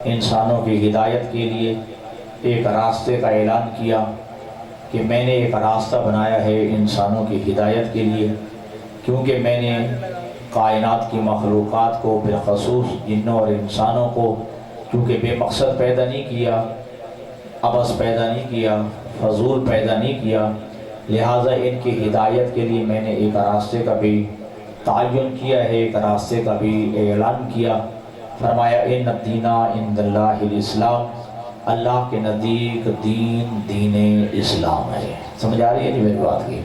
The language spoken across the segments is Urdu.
انسانوں کی ہدایت کے لیے ایک راستے کا اعلان کیا کہ میں نے ایک راستہ بنایا ہے انسانوں کی ہدایت کے لیے، کیونکہ میں نے کائنات کی مخلوقات کو بالخصوص جنوں اور انسانوں کو کیونکہ بے مقصد پیدا نہیں کیا، عبث پیدا نہیں کیا، فضول پیدا نہیں کیا، لہٰذا ان کی ہدایت کے لیے میں نے ایک راستے کا بھی تعین کیا ہے، ایک راستے کا بھی اعلان کیا۔ فرمایا ان الدین عند اللہ الاسلام، اللہ کے نزدیک دین اسلام ہے۔ سمجھ آ رہی ہے جی میری بات کی؟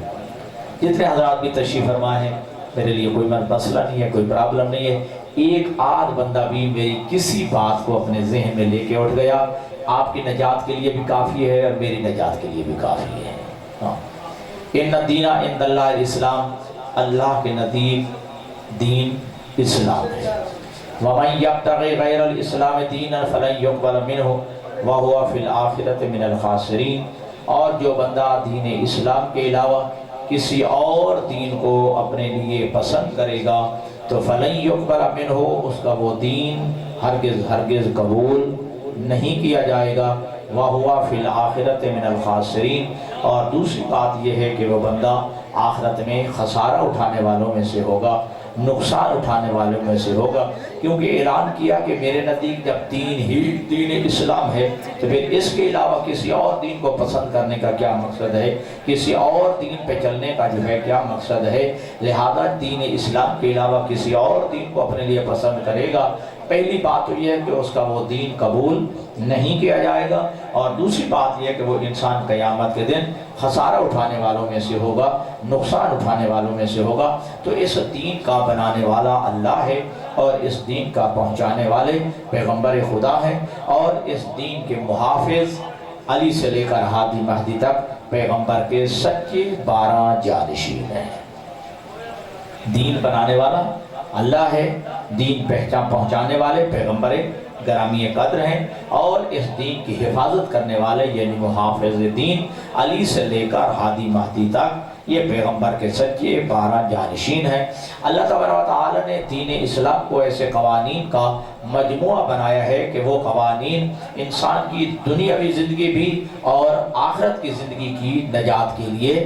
جتنے حضرات بھی تشریف فرما ہے، میرے لیے کوئی مسئلہ نہیں ہے، کوئی پرابلم نہیں ہے۔ ایک آدھ بندہ بھی میری کسی بات کو اپنے ذہن میں لے کے اٹھ گیا، آپ کی نجات کے لیے بھی کافی ہے اور میری نجات کے لیے بھی کافی ہے۔ ان الدین عند اللہ الاسلام، اللہ کے نزدیک دین اسلام ہے۔ وَمَنْ يَبْتَغِ غَيْرَ الْإِسْلَامِ دِينًا فَلَنْ يُقْبَلَ مِنْهُ وَهُوَ فِي الْآخِرَةِ مِنَ الْخَاسِرِينَ، اور جو بندہ دین اسلام کے علاوہ کسی اور دین کو اپنے لیے پسند کرے گا تو فَلَنْ يُقْبَلَ مِنْهُ، اس کا وہ دین ہرگز قبول نہیں کیا جائے گا۔ وَهُوَ فِي الْآخِرَةِ مِنَ الْخَاسِرِينَ، اور دوسری بات یہ ہے کہ وہ بندہ آخرت میں خسارہ اٹھانے والوں میں سے ہوگا، نقصان اٹھانے والوں میں سے ہوگا، کیونکہ اعلان کیا کہ میرے نزدیک جب دین اسلام ہے تو پھر اس کے علاوہ کسی اور دین کو پسند کرنے کا کیا مقصد ہے، کسی اور دین پہ چلنے کا جو ہے کیا مقصد ہے۔ لہذا دین اسلام کے علاوہ کسی اور دین کو اپنے لیے پسند کرے گا، پہلی بات تو یہ ہے کہ اس کا وہ دین قبول نہیں کیا جائے گا، اور دوسری بات یہ ہے کہ وہ انسان قیامت کے دن خسارہ اٹھانے والوں میں سے ہوگا، نقصان اٹھانے والوں میں سے ہوگا۔ تو اس دین کا بنانے والا اللہ ہے، اور اس دین کا پہنچانے والے پیغمبر خدا ہیں، اور اس دین کے محافظ علی سے لے کر ہادی مہدی تک پیغمبر کے سچے 12 جانشین ہیں۔ دین بنانے والا اللہ ہے، دین پہنچانے والے پیغمبر گرامی قدر ہیں، اور اس دین کی حفاظت کرنے والے یعنی محافظ دین علی سے لے کر ہادی مہدی تک یہ پیغمبر کے سچے 12 جانشین ہیں۔ اللہ تبارک و تعالی نے دین اسلام کو ایسے قوانین کا مجموعہ بنایا ہے کہ وہ قوانین انسان کی دنیاوی زندگی بھی اور آخرت کی زندگی کی نجات کے لیے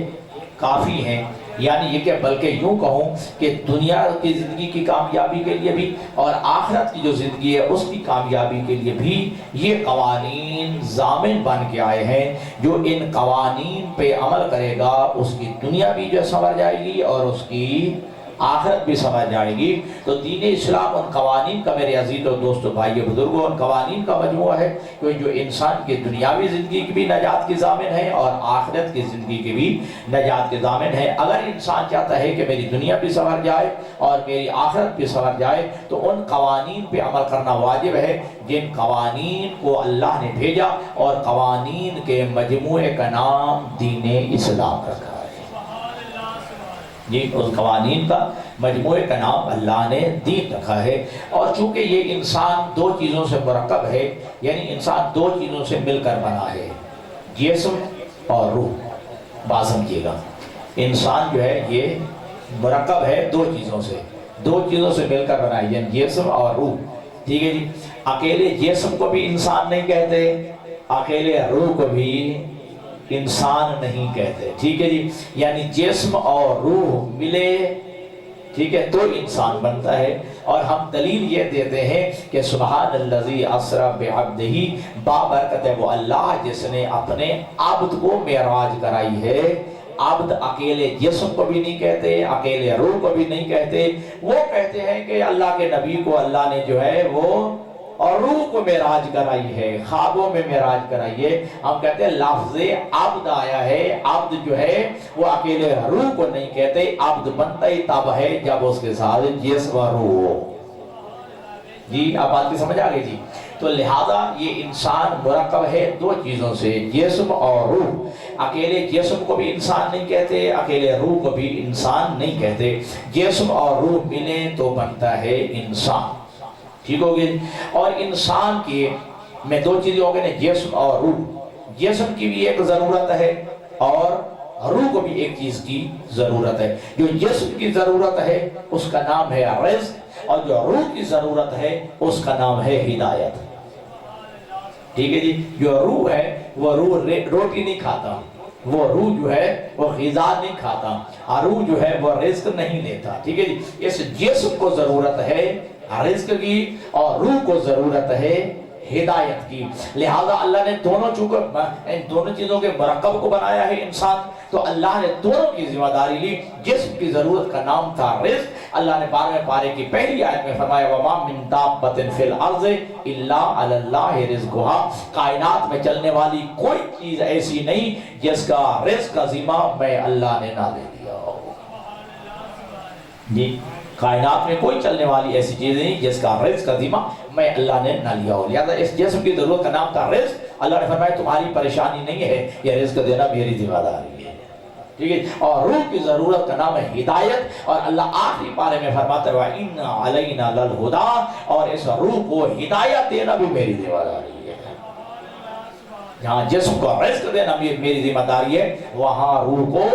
کافی ہیں۔ یعنی یہ کہ بلکہ یوں کہوں کہ دنیا کی زندگی کی کامیابی کے لیے بھی اور آخرت کی جو زندگی ہے اس کی کامیابی کے لیے بھی یہ قوانین ضامن بن کے آئے ہیں۔ جو ان قوانین پہ عمل کرے گا اس کی دنیا بھی جو سنور جائے گی اور اس کی آخرت بھی سمجھ جائے گی۔ تو دین اسلام ان قوانین کا، میرے عزیز و دوستو بھائیو بزرگوں، ان قوانین کا مجموعہ ہے کہ جو انسان کی دنیاوی زندگی کی بھی نجات کی ضامن ہے اور آخرت کی زندگی کی بھی نجات کی ضامن ہے۔ اگر انسان چاہتا ہے کہ میری دنیا بھی سنور جائے اور میری آخرت بھی سنور جائے تو ان قوانین پہ عمل کرنا واجب ہے جن قوانین کو اللہ نے بھیجا، اور قوانین کے مجموعے کا نام دین اسلام رکھا ہے۔ جی، اس قوانین کا مجموعے کا نام اللہ نے دین رکھا ہے۔ اور چونکہ یہ انسان دو چیزوں سے مرکب ہے، یعنی انسان دو چیزوں سے مل کر بنا ہے، جسم اور روح۔ بات سمجھیے گا، انسان جو ہے یہ مرکب ہے دو چیزوں سے مل کر بنا ہے، یعنی جسم اور روح۔ ٹھیک ہے جی، اکیلے جسم کو بھی انسان نہیں کہتے، اکیلے روح کو بھی انسان نہیں کہتے۔ ٹھیک ہے جی، یعنی جسم اور روح ملے، ٹھیک ہے، تو انسان بنتا ہے۔ اور ہم دلیل یہ دیتے ہیں کہ سبحان الذی اسری بعبدہ، بابرکت ہے وہ اللہ جس نے اپنے عبد کو معراج کرائی ہے۔ عبد اکیلے جسم کو بھی نہیں کہتے، اکیلے روح کو بھی نہیں کہتے، وہ کہتے ہیں کہ اللہ کے نبی کو اللہ نے جو ہے وہ اور روح کو معراج کرائی ہے، خوابوں میں معراج کرائی ہے۔ ہم کہتے ہیں لفظ عبد آیا ہے، عبد جو ہے وہ اکیلے روح کو نہیں کہتے، عبد بنتا ہی تب ہے جب اس کے ساتھ جسم و روح ہو۔ جی، آپ بات کی سمجھ آ گئی جی؟ تو لہذا یہ انسان مرکب ہے دو چیزوں سے، جسم اور روح۔ اکیلے جسم کو بھی انسان نہیں کہتے، اکیلے روح کو بھی انسان نہیں کہتے۔ جسم اور روح ملیں تو بنتا ہے انسان۔ ٹھیک ہوگی؟ اور انسان کی میں دو چیزیں ہو گئے نا، جسم اور روح۔ جسم کی بھی ایک ضرورت ہے اور روح کو بھی ایک چیز کی ضرورت ہے۔ جو جسم کی ضرورت ہے اس کا نام ہے رزق، اور جو روح کی ضرورت ہے اس کا نام ہے ہدایت۔ ٹھیک ہے جی. جو روح ہے وہ روح روٹی نہیں کھاتا, وہ روح جو ہے وہ غذا نہیں کھاتا, روح جو ہے وہ رزق نہیں لیتا. ٹھیک ہے جی. اس جسم کو ضرورت ہے رزق کی اور روح کو ضرورت ہے ہدایت کی. لہذا اللہ نے دونوں دونوں چیزوں کے مرکب کو بنایا ہے انسان, تو اللہ نے دونوں کی ذمہ داری لی. جسم کی ضرورت کا نام تھا رزق. اللہ نے 12ویں پارے کی پہلی آیت میں فرمایا وَمَا مِن دَابَّةٍ فِي الْأَرْضِ إِلَّا عَلَى اللَّهِ رِزْقُهَا, کائنات میں چلنے والی کوئی چیز ایسی نہیں جس کا رزق کا ذمہ میں اللہ نے نہ دے دیا ہو. جی, کائنات میں کوئی چلنے والی ایسی چیز نہیں جس کا رزق کا ذمہ میں اللہ نے نہ لیا ہو. لہذا اس جسم کی ضرورت کا نام تھا رزق. اللہ نے فرمایا تمہاری پریشانی نہیں ہے, یہ رزق دینا میری ذمہ داری ہے. ٹھیک ہے. اور روح کی ضرورت کا نام ہے ہدایت, اور اللہ آخری پارے میں فرماتا ہے وَإِنَّ عَلَيْنَا لَلْهُدَىٰ, اور اس روح کو ہدایت دینا بھی میری ذمہ داری ہے. جہاں جسم کو رزق دینا میری ذمہ داری ہے, وہاں روح کو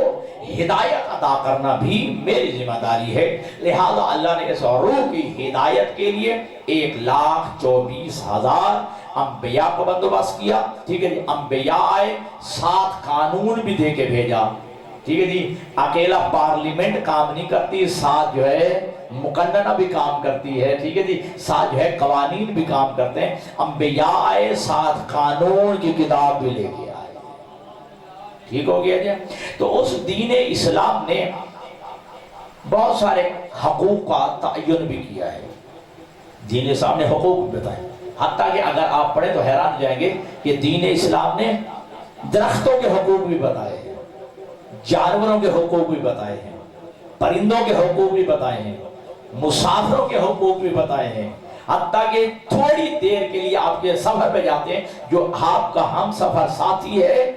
ہدایت عطا کرنا بھی میری ذمہ داری ہے. لہذا اللہ نے اس روح کی ہدایت کے لیے 1,24,000 انبیاء کو بندوبست کیا. ٹھیک ہے جی. انبیاء آئے, 7 قانون بھی دے کے بھیجا. ٹھیک ہے جی. اکیلا پارلیمنٹ کام نہیں کرتی, ساتھ جو ہے مقننہ بھی کام کرتی ہے. ٹھیک ہے جی. ساتھ جو ہے قوانین بھی کام کرتے ہیں. انبیاء آئے, 7 قانون کی کتاب بھی لے کے آئے. ٹھیک ہو گیا جی. تو اس دین اسلام نے بہت سارے حقوق کا تعین بھی کیا ہے. دین اسلام نے حقوق بتائے, حتیٰ کہ اگر آپ پڑھیں تو حیران ہو جائیں گے کہ دین اسلام نے درختوں کے حقوق بھی بتائے ہیں, جانوروں کے حقوق بھی بتائے ہیں, پرندوں کے حقوق بھی بتائے ہیں, مسافروں کے حقوق بھی بتائے ہیں. حتیٰ کہ تھوڑی دیر کے لیے آپ کے سفر پہ جاتے ہیں, جو آپ کا ہم سفر ساتھی ہے,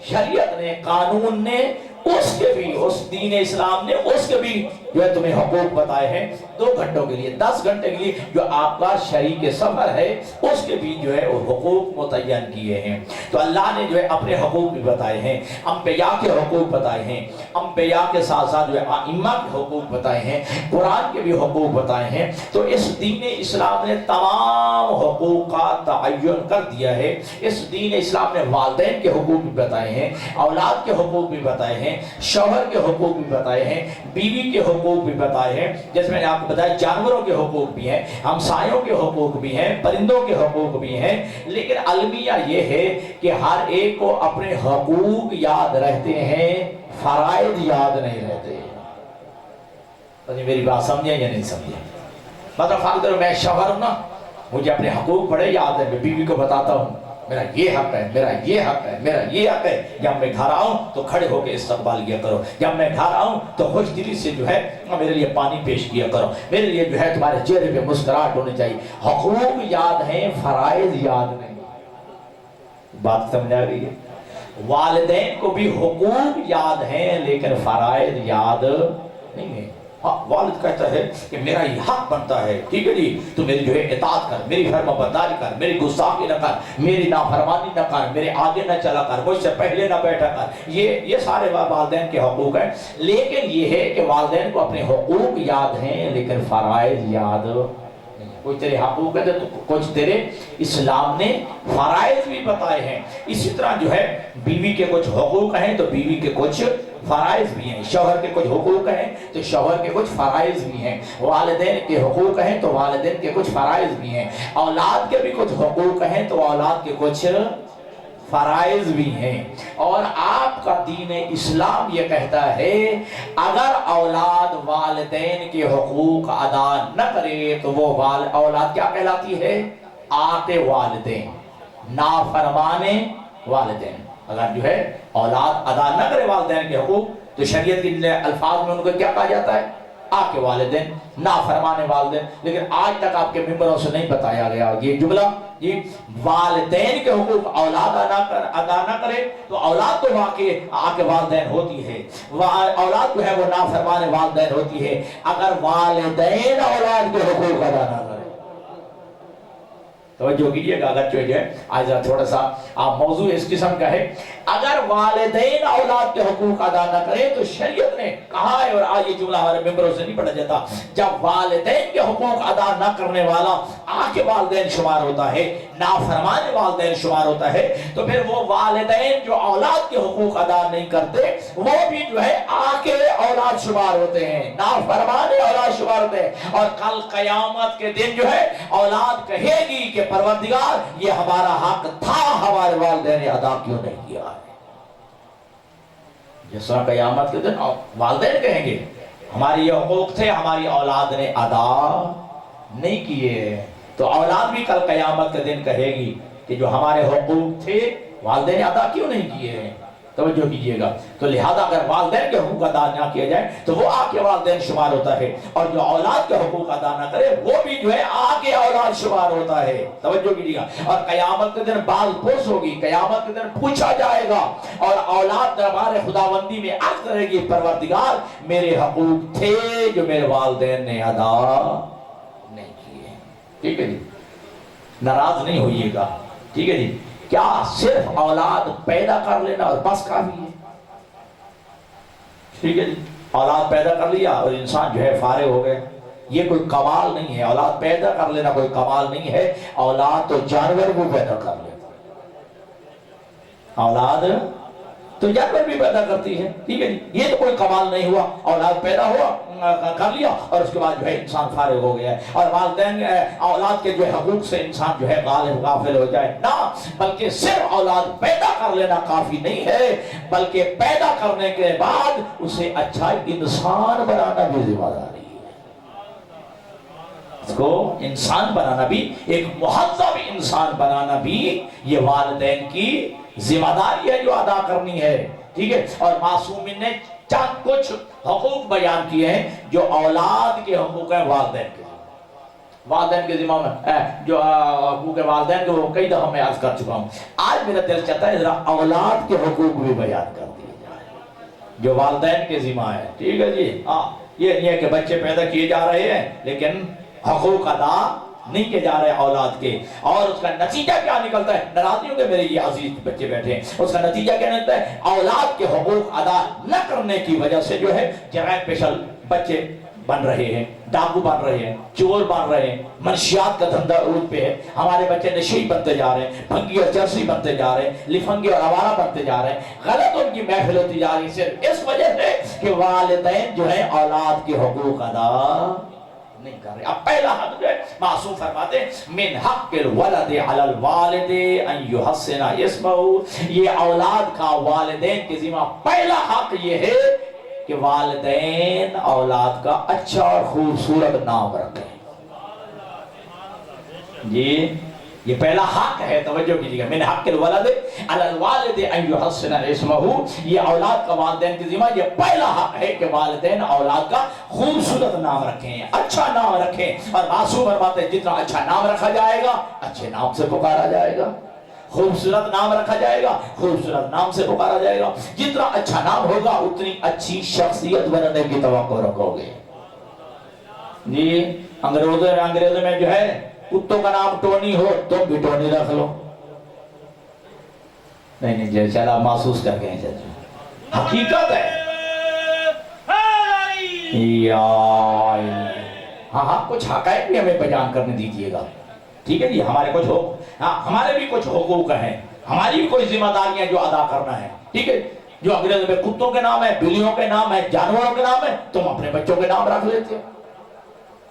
شریعت نے, قانون نے اس کے بھی, اس دین اسلام نے اس کے بھی جو ہے تمہیں حقوق بتائے ہیں. 2 گھنٹوں کے لیے, 10 گھنٹے کے لیے جو آپ کا شریک سفر ہے, اس کے بھی جو ہے حقوق متعین کیے ہیں. تو اللہ نے جو ہے اپنے حقوق بھی بتائے ہیں, انبیاء کے حقوق بتائے ہیں, انبیاء کے ساتھ ساتھ جو ہے ائمہ کے حقوق بتائے ہیں, قرآن کے بھی حقوق بتائے ہیں. تو اس دین اسلام نے تمام حقوق کا تعین کر دیا ہے. اس دین اسلام نے والدین کے حقوق بھی بتائے ہیں, اولاد کے حقوق بھی بتائے ہیں, شوہر کے حقوق بھی بتائے ہیں, بیوی کے حقوق بھی بتائے ہیں. جیسے میں نے آپ کو بتایا جانوروں کے حقوق بھی ہیں, ہمسایوں کے حقوق بھی ہیں, پرندوں کے حقوق بھی ہیں. لیکن المیہ یہ ہے کہ ہر ایک کو اپنے حقوق یاد رہتے ہیں, فرائض یاد نہیں رہتے. میری بات سمجھیں یا نہیں سمجھیں؟ مطلب فرض کرو میں شوہر ہوں نا, مجھے اپنے حقوق بڑے یاد ہیں, میں بیوی کو بتاتا ہوں میرا یہ حق ہے, میرا یہ حق ہے, میرا یہ حق ہے. جب میں گھر آؤں تو کھڑے ہو کے استقبال کیا کرو, جب میں گھر آؤں تو خوش دلی سے جو ہے میرے لیے پانی پیش کیا کرو, میرے لیے جو ہے تمہارے چہرے پہ مسکراہٹ ہونی چاہیے. حقوق یاد ہیں, فرائض یاد نہیں. بات سمجھ آ رہی ہے؟ والدین کو بھی حقوق یاد ہیں لیکن فرائض یاد نہیں ہے. والد کہتا ہے کہ میرا یہ حق بنتا ہے, ٹھیک ہے جی, تو میری جو ہے اطاعت کر, میری فرما برداری کر, میری گستاخی نہ کر, میری نافرمانی نہ کر, میرے آگے نہ چلا کر, مجھ سے پہلے نہ بیٹھا کر. یہ سارے والدین کے حقوق ہیں. لیکن یہ ہے کہ والدین کو اپنے حقوق یاد ہیں لیکن فرائض یاد نہیں. کچھ تیرے حقوق ہے تو کچھ تیرے اسلام نے فرائض بھی بتائے ہیں. اسی طرح جو ہے بیوی کے کچھ حقوق ہیں تو بیوی کے کچھ فرائض بھی ہیں, شوہر کے کچھ حقوق ہیں تو شوہر کے کچھ فرائض بھی ہیں, والدین کے حقوق ہیں تو والدین کے کچھ فرائض بھی ہیں, اولاد کے بھی کچھ حقوق ہیں تو اولاد کے کچھ فرائض بھی ہیں. اور آپ کا دین اسلام یہ کہتا ہے اگر اولاد والدین کے حقوق ادا نہ کرے تو وہ اولاد کیا کہلاتی ہے؟ آتے والدین, نافرمانے والدین. اگر جو ہے اولاد ادا نہ کرے والدین کے حقوق تو شریعت کے الفاظ میں ان کو کیا کہا جاتا ہے؟ آقے والدین, نافرمانے والدین. لیکن آج تک آپ کے ممبروں سے نہیں بتایا گیا یہ جملہ, یہ والدین کے حقوق اولاد ادا نہ کرے تو اولاد تو واقع آقے والدین ہوتی ہے, اولاد جو ہے وہ نافرمانے والدین ہوتی ہے اگر والدین اولاد کے حقوق ادا نہ کرے. توجہ کیجئے گا، اگر جو ہے آج تھوڑا سا آپ موضوع اس قسم کا ہے، اگر والدین اولاد کے حقوق ادا نہ کریں تو شریعت نے کہا ہے، اور آج یہ جملہ ہمارے ممبروں سے نہیں پڑھا جاتا، جب والدین کے حقوق ادا نہ کرنے والا آنکھ والدین شمار ہوتا ہے، نافرمان والدین شمار ہوتا ہے، تو پھر وہ والدین جو اولاد کے حقوق ادا نہیں کرتے وہ بھی جو ہے آنکھ اولاد شمار ہوتے ہیں، نافرمان اولاد شمار ہوتے ہیں، اور کل قیامت کے دن جو ہے اولاد کہے گی کہ پروردگار یہ ہمارا حق تھا، ہمارے والدین نے ادا کیوں نہیں کیا ہے؟ جس طرح قیامت کے دن والدین کہیں گے ہماری یہ حقوق تھے، ہماری اولاد نے ادا نہیں کیے، تو اولاد بھی کل قیامت کے دن کہے گی کہ جو ہمارے حقوق تھے والدین نے ادا کیوں نہیں کیے ہیں؟ توجہ کیجئے گا، تو لہذا اگر والدین کے حقوق ادا نہ کیے جائیں تو وہ آگے والدین شمار ہوتا ہے، اور جو اولاد کے حقوق ادا نہ کرے وہ بھی جو ہے آگے اولاد شمار ہوتا ہے۔ توجہ کیجئے گا، اور قیامت کے دن بال پوش ہوگی، قیامت کے دن پوچھا جائے گا، اور اولاد دربار خداوندی میں عرض کرے گی پروردگار میرے حقوق تھے جو میرے والدین نے ادا نہیں کیے۔ ٹھیک ہے جی، ناراض نہیں ہوئیے گا، ٹھیک ہے جی۔ کیا صرف اولاد پیدا کر لینا اور بس کافی ہے؟ ٹھیک ہے جی، اولاد پیدا کر لیا اور انسان جو ہے فارغ ہو گئے، یہ کوئی کمال نہیں ہے۔ اولاد پیدا کر لینا کوئی کمال نہیں ہے، اولاد تو جانور بھی پیدا کر لیتا، اولاد تو جانور بھی پیدا کرتی ہے، ٹھیک ہے جی، یہ تو کوئی کمال نہیں ہوا، اولاد پیدا ہوا کر لیا اور اس کے بعد جو ہے انسان فارغ ہو گیا ہے، اور والدین اولاد کے جو حقوق سے انسان جو ہے غافل ہو جائے نہ، بلکہ صرف اولاد پیدا کر لینا کافی نہیں ہے، بلکہ پیدا کرنے کے بعد اسے اچھا انسان بنانا بھی ذمہ داری ہے۔ اس کو انسان بنانا بھی، ایک مہذب انسان بنانا بھی یہ والدین کی ذمہ داری ہے جو ادا کرنی ہے، ٹھیک ہے۔ اور معصومین نے چند کچھ حقوق بیان کیے ہیں جو اولاد کے حقوق ہیں والدین کے ذمہ، والدین کے ذمہ میں جو حقوق والدین کے وہ کئی دفعہ میں عرض کر چکا ہوں۔ آج میرا دل چاہتا ہے ذرا اولاد کے حقوق بھی بیان کر دیے جائے جو والدین کے ذمہ ہے، ٹھیک ہے جی۔ ہاں، یہ نہیں ہے کہ بچے پیدا کیے جا رہے ہیں لیکن حقوق ادا نہیں کے جا رہے اولاد کے، اور اس کا نتیجہ کیا نکلتا ہے؟ ناراضیوں کے میرے یہ عزیز بچے بیٹھے ہیں، اس کا نتیجہ کیا نکلتا ہے؟ اولاد کے حقوق ادا نہ کرنے کی وجہ سے جو ہے جرائم پیشل بچے بن رہے ہیں، ڈاکو بن رہے ہیں، چور بن رہے ہیں، منشیات کا دھندہ عروج پہ ہے، ہمارے بچے نشئی بنتے جا رہے ہیں، بھنگی اور چرسی بنتے جا رہے ہیں، لفنگی اور آوارہ بنتے جا رہے ہیں، غلط ان کی محفل ہوتی جا رہی ہے صرف اس وجہ سے کہ والدین جو ہے اولاد کے حقوق ادا نہیں کر رہے۔ اب پہلا حق جو ہے معصوم فرماتے ہیں من حق الولد علی الوالد ان یحسن اسمہ، یہ اولاد کا والدین کے ذمہ پہلا حق یہ ہے کہ والدین اولاد کا اچھا اور خوبصورت نام رکھیں۔ جی یہ پہلا حق ہے، توجہ کیجئے گا، من حق الولد علی الوالد ان یحسن اسمہ، یہ اولاد کا والدین کی ذمہ یہ پہلا حق ہے کہ والدین اولاد کا خوبصورت نام رکھیں، اچھا نام رکھیں۔ اور معصوم فرماتے ہیں جتنا اچھا نام رکھا جائے گا اچھے نام سے پکارا جائے گا، خوبصورت نام رکھا جائے گا خوبصورت نام سے پکارا جائے گا، جتنا اچھا نام ہوگا اتنی اچھی شخصیت بننے کی توقع رکھو گے۔ جی انگریزوں میں جو ہے کتوں کا نام ٹونی ہو تم بھی ٹونی رکھ لو، نہیں جی شاید آپ محسوس کر گئے ہیں، حقیقت ہے۔ ہاں کچھ حقائق بھی ہمیں بیان کرنے دیجئے گا، ٹھیک ہے جی۔ ہمارے کچھ ہمارے بھی کچھ حقوق ہیں، ہماری بھی کوئی ذمہ داریاں جو ادا کرنا ہے، ٹھیک ہے۔ جو انگریزوں میں کتوں کے نام ہے، بلیوں کے نام ہے، جانوروں کے نام ہے، تم اپنے بچوں کے نام رکھ لیتے ہو،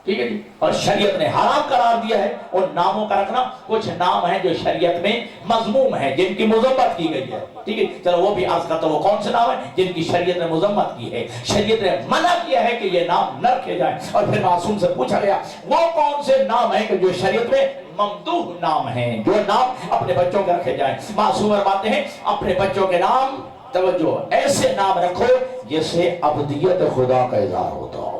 ٹھیک ہے جی۔ اور شریعت نے حرام قرار دیا ہے ان ناموں کا رکھنا۔ کچھ نام ہیں جو شریعت میں مذموم ہیں، جن کی مذمت کی گئی ہے، ٹھیک ہے۔ چلو وہ بھی عرض کرتا ہوں، وہ کون سے نام ہیں جن کی شریعت نے مذمت کی ہے، شریعت نے منع کیا ہے کہ یہ نام نہ رکھے جائیں۔ اور پھر معصوم سے پوچھا گیا وہ کون سے نام ہیں کہ جو شریعت میں ممدوح نام ہیں، جو نام اپنے بچوں کے رکھے جائیں۔ معصوم فرماتے ہیں اپنے بچوں کے نام، توجہ، ایسے نام رکھو جس سے ابدیت خدا کا اظہار ہوتا ہو۔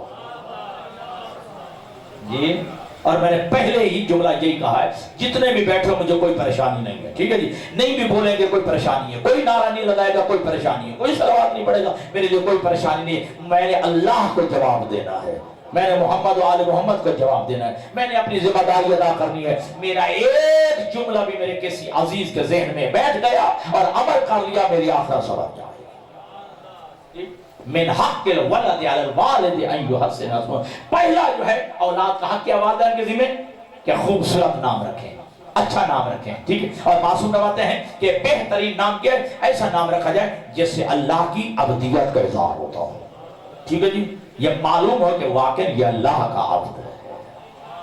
جی اور میں نے پہلے ہی جملہ یہی کہا ہے، جتنے بھی بیٹھے ہو مجھے کوئی پریشانی نہیں ہے، ٹھیک ہے جی۔ نہیں بھی بولیں گے کوئی پریشانی ہے، کوئی نعرہ نہیں لگائے گا کوئی پریشانی ہے، کوئی صلوات نہیں پڑھے گا میرے لیے کوئی پریشانی نہیں ہے، میں نے اللہ کو جواب دینا ہے۔ میں نے محمد و آل محمد کو جواب دینا ہے، میں نے اپنی ذمہ داری ادا کرنی ہے۔ میرا ایک جملہ بھی میرے کسی عزیز کے ذہن میں بیٹھ گیا اور عمل کر لیا، میری آخرت سبر جائے۔ من حق الولد علی الوالد ان یحسن اسمہ، پہلا جو ہے اولاد کا حق کیا والدین کے ذمہ کہ خوبصورت نام رکھیں، اچھا نام رکھیں، ٹھیک ہے۔ اور معصوم فرماتے ہیں کہ بہترین نام کیا ہے؟ ایسا نام رکھا جائے جس سے اللہ کی عبدیت کا اظہار ہوتا ہو، ٹھیک ہے جی، یہ معلوم ہو کہ واقعی یہ اللہ کا عبد ہے،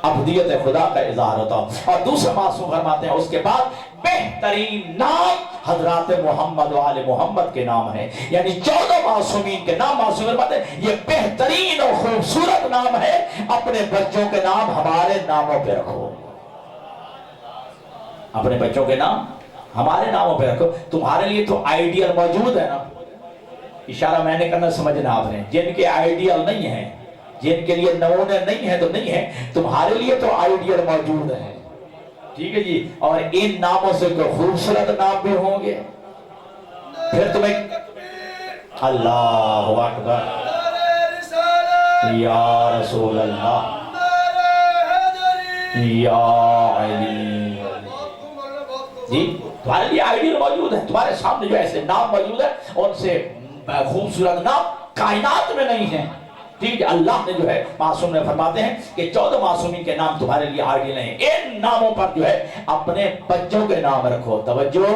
عبدیت خدا کا اظہار ہوتا ہو۔ اور دوسرا معصوم فرماتے ہیں اس کے بعد بہترین نام حضرات محمد و آل محمد کے نام ہیں، یعنی 14 معصومین کے نام معصوم فرماتے ہیں یہ بہترین اور خوبصورت نام ہے، اپنے بچوں کے نام ہمارے ناموں پہ رکھو، اپنے بچوں کے نام ہمارے ناموں پہ رکھو۔ تمہارے لیے تو آئیڈیل موجود ہے نا، اشارہ میں نے کرنا سمجھنا آپ نے، جن کے آئیڈیل نہیں ہیں، جن کے لیے نمونے نہیں ہیں تو نہیں ہیں، تمہارے لیے تو آئیڈیل موجود ہے، ٹھیک ہے جی۔ اور ان ناموں سے کوئی خوبصورت نام بھی ہوں گے، پھر تمہیں اللہ اکبر یا رسول اللہ یا علی، جی تمہارے لیے آئیڈیل موجود ہے، تمہارے سامنے جو ایسے نام موجود ہیں ان سے خوبصورت نام کائنات میں نہیں ہیں، ٹھیک ہے۔ اللہ نے جو ہے معصوم نے فرماتے ہیں کہ 14 معصومین کے نام تمہارے لیے آئیڈیل ہیں، ان ناموں پر جو ہے اپنے بچوں کے نام رکھو۔ توجہ،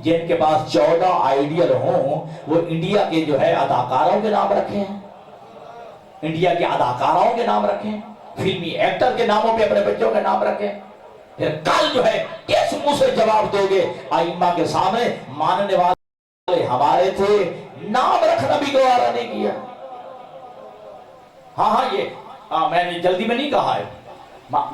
جن کے پاس 14 آئیڈیل ہوں وہ انڈیا کے جو ہے اداکاروں کے نام رکھیں، انڈیا کے اداکاروں کے نام رکھیں، فلمی ایکٹر کے ناموں پہ اپنے بچوں کے نام رکھیں۔ پھر کل جو ہے کس منہ سے جواب دو گے ائمہ کے سامنے؟ ماننے والے ہمارے تھے، نام رکھنا بھی گوارا نہیں کیا۔ ہاں یہ میں نے جلدی میں نہیں کہا ہے،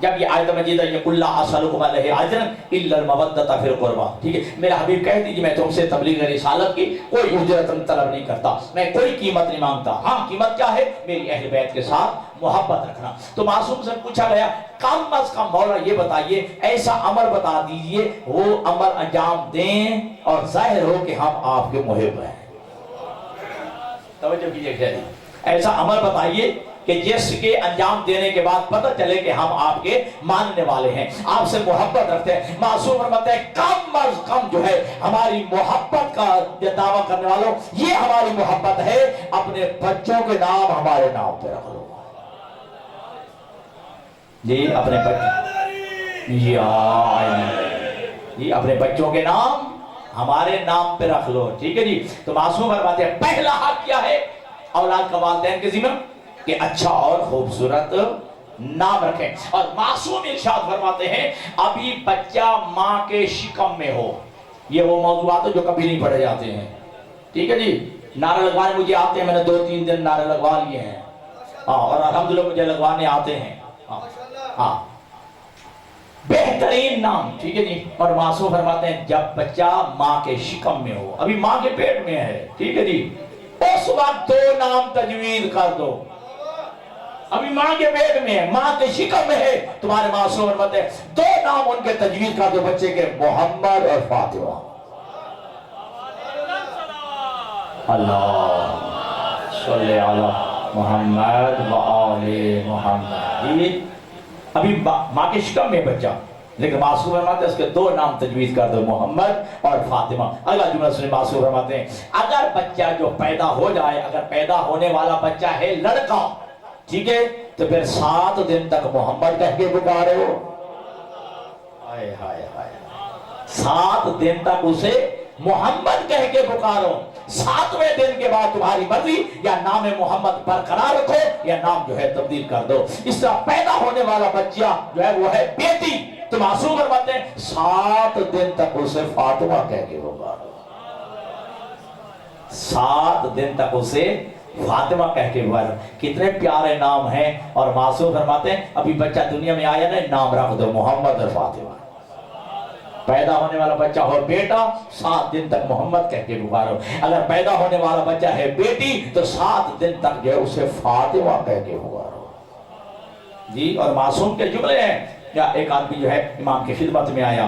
جب یہ آیت مجیدہ یہ قُلْ لَا أَسْأَلُكُمْ عَلَيْهِ أَجْرًا إِلَّا الْمَوَدَّةَ فِي الْقُرْبَى، ٹھیک ہے، میرا حبیب کہہ دیجئے میں تم سے تبلیغ رسالت کی کوئی اجرت طلب نہیں کرتا، میں کوئی قیمت نہیں مانگتا، ہاں قیمت کیا ہے؟ میری اہل بیت کے ساتھ محبت رکھنا۔ تو معصوم سے پوچھا گیا کم از کم مولا یہ بتائیے ایسا عمل بتا دیجئے وہ عمل انجام دیں اور ظاہر ہو کہ ہم آپ کے محب ہیں۔ توجہ کیجئے، ایسا عمل بتائیے کہ جس کے انجام دینے کے بعد پتہ چلے کہ ہم آپ کے ماننے والے ہیں، آپ سے محبت رکھتے ہیں۔ معصوم فرماتے ہیں کم از کم جو ہے ہماری محبت کا دعویٰ کرنے والوں، یہ ہماری محبت ہے، اپنے بچوں کے نام ہمارے نام پہ رکھ لو، جی اپنے بچوں، جی اپنے بچوں کے نام ہمارے نام پہ رکھ لو، ٹھیک ہے جی۔ تو معصوم فرماتے ہیں پہلا حق کیا ہے اولاد کا والدین کے ذمہ؟ کہ اچھا اور خوبصورت نام رکھیں۔ اور معصوم ارشاد فرماتے ہیں ابھی بچہ ماں کے شکم میں ہو، یہ وہ موضوعات ہیں جو کبھی نہیں پڑھے جاتے ہیں، ٹھیک ہے جی۔ نعرہ لگوانے مجھے آتے ہیں، میں نے 2-3 دن نعرہ لگوا لیے ہیں، اور الحمدللہ مجھے لگوانے آتے ہیں، ہاں بہترین نام، ٹھیک ہے جی۔ اور معصوم فرماتے ہیں جب بچہ ماں کے شکم میں ہو، ابھی ماں کے پیٹ میں ہے، ٹھیک ہے جی، اس وقت 2 نام تجویز کر دو، ابھی ماں کے پیٹ میں ہے، ماں کے شکم میں ہے، تمہارے معصوم فرماتے ہیں 2 نام ان کے تجویز کر دو بچے کے، محمد اور فاطمہ۔ اللہ صلی علی محمد و آل محمد، ابھی ماں کے شکم میں بچہ، لیکن معصوم فرماتے ہیں اس کے 2 نام تجویز کر دو، محمد اور فاطمہ۔ اگلا جملہ سنیں، معصوم فرماتے ہیں اگر بچہ جو پیدا ہو جائے، اگر پیدا ہونے والا بچہ ہے لڑکا، ٹھیک ہے، تو پھر 7 دن تک محمد کہہ کے پکارو، 7 دن تک اسے محمد کہہ کے پکارو، 7ویں دن کے بعد تمہاری مرضی، یا نام محمد برقرار رکھو یا نام جو ہے تبدیل کر دو۔ اس طرح پیدا ہونے والا بچہ جو ہے وہ ہے بیٹی، تو معصوم فرماتے ہیں 7 دن تک اسے فاطمہ کہہ کے پکارو، 7 دن تک اسے فاطمہ کہہ کے پکارو۔ کتنے پیارے نام ہیں، اور معصوم فرماتے ہیں ابھی بچہ دنیا میں آیا نا، نام رکھ دو محمد اور فاطمہ۔ پیدا ہونے والا بچہ ہو بیٹا، 7 دن تک محمد کہہ کے پکارو، اگر پیدا ہونے والا بچہ ہے بیٹی تو 7 دن تک جو ہے اسے فاطمہ کہہ کے پکارو، جی۔ اور معصوم کے جملے ہیں، یا ایک آدمی جو ہے امام کی خدمت میں آیا،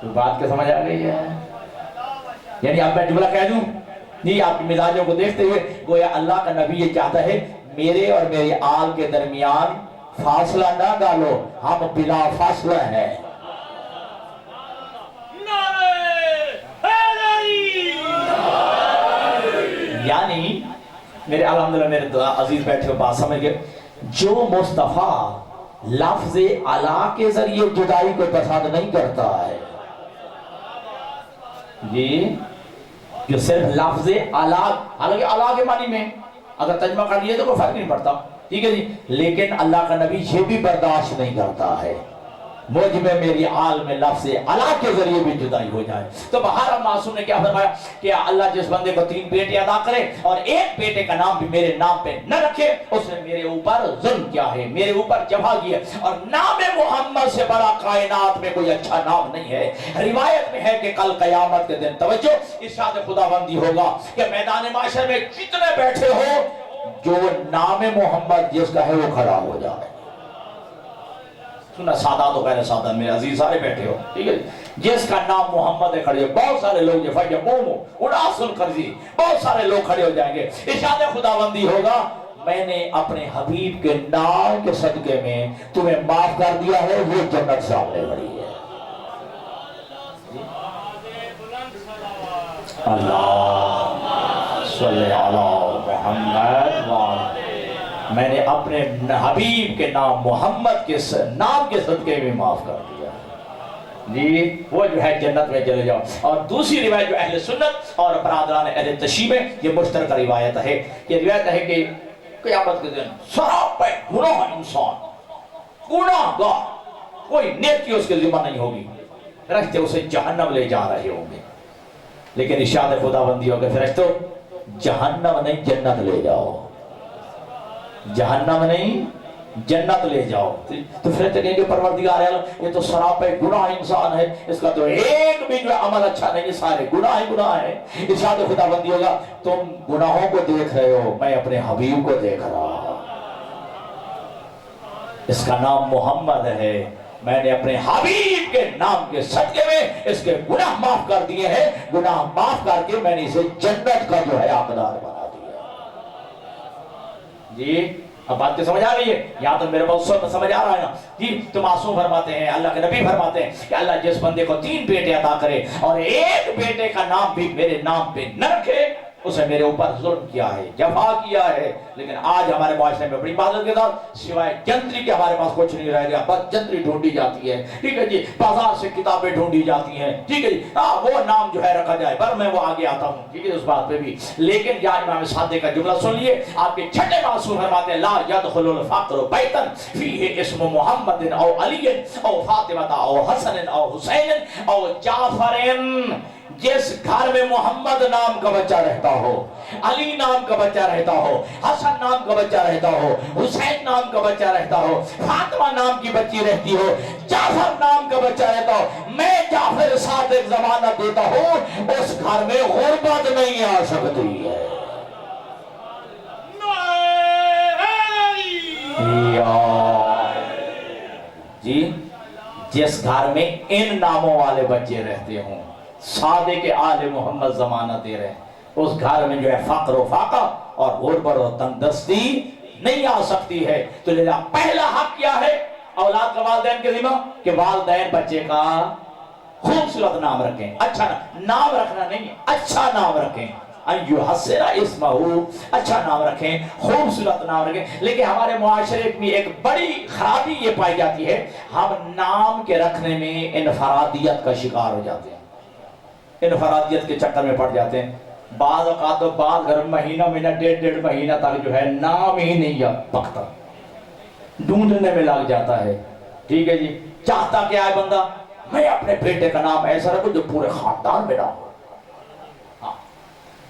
تو بات کے سمجھ آ گئی ہے؟ یعنی اب میں جملہ کہہ دوں نہیں، آپ کی مزاجوں کو دیکھتے ہوئے گویا اللہ کا نبی یہ چاہتا ہے میرے اور میرے آل کے درمیان فاصلہ نہ ڈالو، ہم بلا فاصلہ ہیں۔ یعنی میرے الحمدللہ میرے عزیز بیٹھے ہو بات سمجھ گئے، جو مصطفیٰ لفظ اعلیٰ کے ذریعے جدائی کو پسند نہیں کرتا ہے، جی جو صرف لفظ اعلیٰ، حالانکہ اعلیٰ کے معنی میں اگر ترجمہ کر لیے تو کوئی فرق نہیں پڑتا، ٹھیک ہے جی، لیکن اللہ کا نبی یہ بھی برداشت نہیں کرتا ہے مجھ میں میری آل میں لفظ اعلیٰ کے ذریعے بھی جدائی ہو جائے۔ تو بہار معصوم نے کیا فرمایا کہ اللہ جس بندے کو 3 بیٹے عطا کرے اور ایک بیٹے کا نام بھی میرے نام پہ نہ رکھے، اس نے میرے اوپر ظلم کیا ہے، میرے اوپر جفا کی ہے، اور نام محمد سے بڑا کائنات میں کوئی اچھا نام نہیں ہے۔ روایت میں ہے کہ کل قیامت کے دن توجہ ارشاد خداوندی ہوگا کہ میدان محشر میں کتنے بیٹھے ہو، جو نام محمد جس کا ہے وہ کھڑا ہو جائے۔ سننا سادات و غیر سادات میرے عزیز سارے بیٹھے ہو، ٹھیک ہے جس کا نام محمد ہے کھڑے ہو، بہت سارے لوگ جو فیقومو اناس القرضی، بہت سارے لوگ کھڑے ہو جائیں گے۔ ارشاد خداوندی ہوگا میں نے اپنے حبیب کے نام کے صدقے میں تمہیں معاف کر دیا ہے، وہ جنت سامنے بڑی ہے۔ اللہ صلی علی محمد وعلی، میں نے اپنے حبیب کے نام محمد کے نام کے صدقے میں معاف کر دیا جی، وہ جو ہے جنت میں چلے جاؤ۔ اور دوسری روایت جو اہل سنت اور برادران اہل تشیع میں یہ مشترکہ روایت ہے، یہ روایت ہے کہ قیامت کے دن سراپے گناہ انسان، گناہ گار، کوئی نیکی اس کے ذمہ نہیں ہوگی، فرشتے اسے جہنم لے جا رہے ہوں گے، لیکن ارشاد خداوندی ہوگا فرشتوں جہنم نہیں جنت لے جاؤ، جہنم نہیں جنت لے جاؤ۔ تو فرشتے کہیں گے پروردگار عالم یہ تو سراپے گناہ انسان ہے، اس کا تو ایک بھی جو عمل اچھا نہیں، سارے گناہ ہی گناہ ہے۔ ارشاد خداوندی ہوگا تم گناہوں کو دیکھ رہے ہو، میں اپنے حبیب کو دیکھ رہا ہوں، اس کا نام محمد ہے، میں نے اپنے حبیب کے نام کے صدقے میں اس کے گناہ معاف کر دیے ہیں، گناہ معاف کر کے میں نے اسے جنت کا جو ہے حقدار بنا دیا۔ جی اب بات تو سمجھ آ رہی ہے؟ یہاں تو میرے بہت سمجھ آ رہا ہے نا جی۔ تو معصوم فرماتے ہیں، اللہ کے نبی فرماتے ہیں کہ اللہ جس بندے کو 3 بیٹے عطا کرے اور ایک بیٹے کا نام بھی میرے نام پہ نہ رکھے، اسے میرے اوپر ظلم کیا ہے، جفا کیا ہے۔ لیکن آج ہمارے معاشرے میں بڑی بادل کے ساتھ سوائے جنتری کے ہمارے پاس کچھ نہیں رہ گیا، بس جنتری ڈھونڈی جاتی ہے، ٹھیک ہے جی، بازار سے کتابیں ڈھونڈی جاتی ہیں، ٹھیک ہے جی، وہ نام جو ہے رکھا جائے، پر میں وہ آگے آتا ہوں، ٹھیک ہے اس بات پہ بھی۔ لیکن یہاں امام صادق کا جملہ سن لیے، آپ کے چھٹے معصوم فرماتے ہیں لا يدخل الفقر بیتا فیہ اسم محمد او علی او فاطمہ او حسن او حسین او جعفر، جس گھر میں محمد نام کا بچہ رہتا ہو، علی نام کا بچہ رہتا ہو، حسن نام کا بچہ رہتا ہو، حسین نام کا بچہ رہتا ہو، فاطمہ نام کی بچی رہتی ہو، جعفر نام کا بچہ رہتا ہو، میں جعفر صادق ضمانت دیتا ہوں اس گھر میں غربت نہیں آ سکتی ہے۔ جی جس گھر میں ان ناموں والے بچے رہتے ہوں، صادق آل محمد ضمانت دے رہے ہیں، اس گھر میں جو ہے فقر و فاقہ اور غربت و تنگدستی نہیں آ سکتی ہے۔ تو لہذا پہلا حق کیا ہے اولاد کا والدین کے ذمہ کہ والدین بچے کا خوبصورت نام رکھیں، اچھا نام رکھنا نہیں، اچھا نام رکھیں، حسنا اسمہ، اچھا نام رکھیں، خوبصورت نام رکھیں۔ لیکن ہمارے معاشرے میں ایک بڑی خرابی یہ پائی جاتی ہے، ہم نام کے رکھنے میں انفرادیت کا شکار ہو جاتے ہیں، انفرادیت کے چکر میں پڑ جاتے ہیں۔ بعض اوقات تو بعض گھر مہینہ 1.5 مہینہ تک جو ہے نام ہی نہیں پکتا، ڈھونڈنے میں لگ جاتا ہے، ٹھیک ہے جی۔ چاہتا کیا ہے بندہ، میں اپنے بیٹے کا نام ایسا رکھوں جو پورے خاندان میں نام ہو،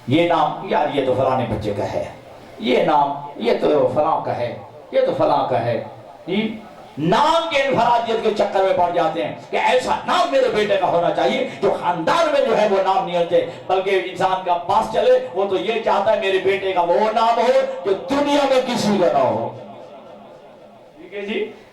یہ نام یار یہ تو فلانے بچے کا ہے، یہ نام یہ تو فلاں کا ہے، یہ تو فلاں کا ہے، نام کے انفرادیت کے چکر میں پڑ جاتے ہیں کہ ایسا نام میرے بیٹے کا ہونا چاہیے جو خاندان میں جو ہے وہ نام نہیں ہوتے، بلکہ انسان کا پاس چلے وہ تو یہ چاہتا ہے میرے بیٹے کا وہ نام ہو جو دنیا میں کسی کا نہ ہو، ٹھیک ہے جی۔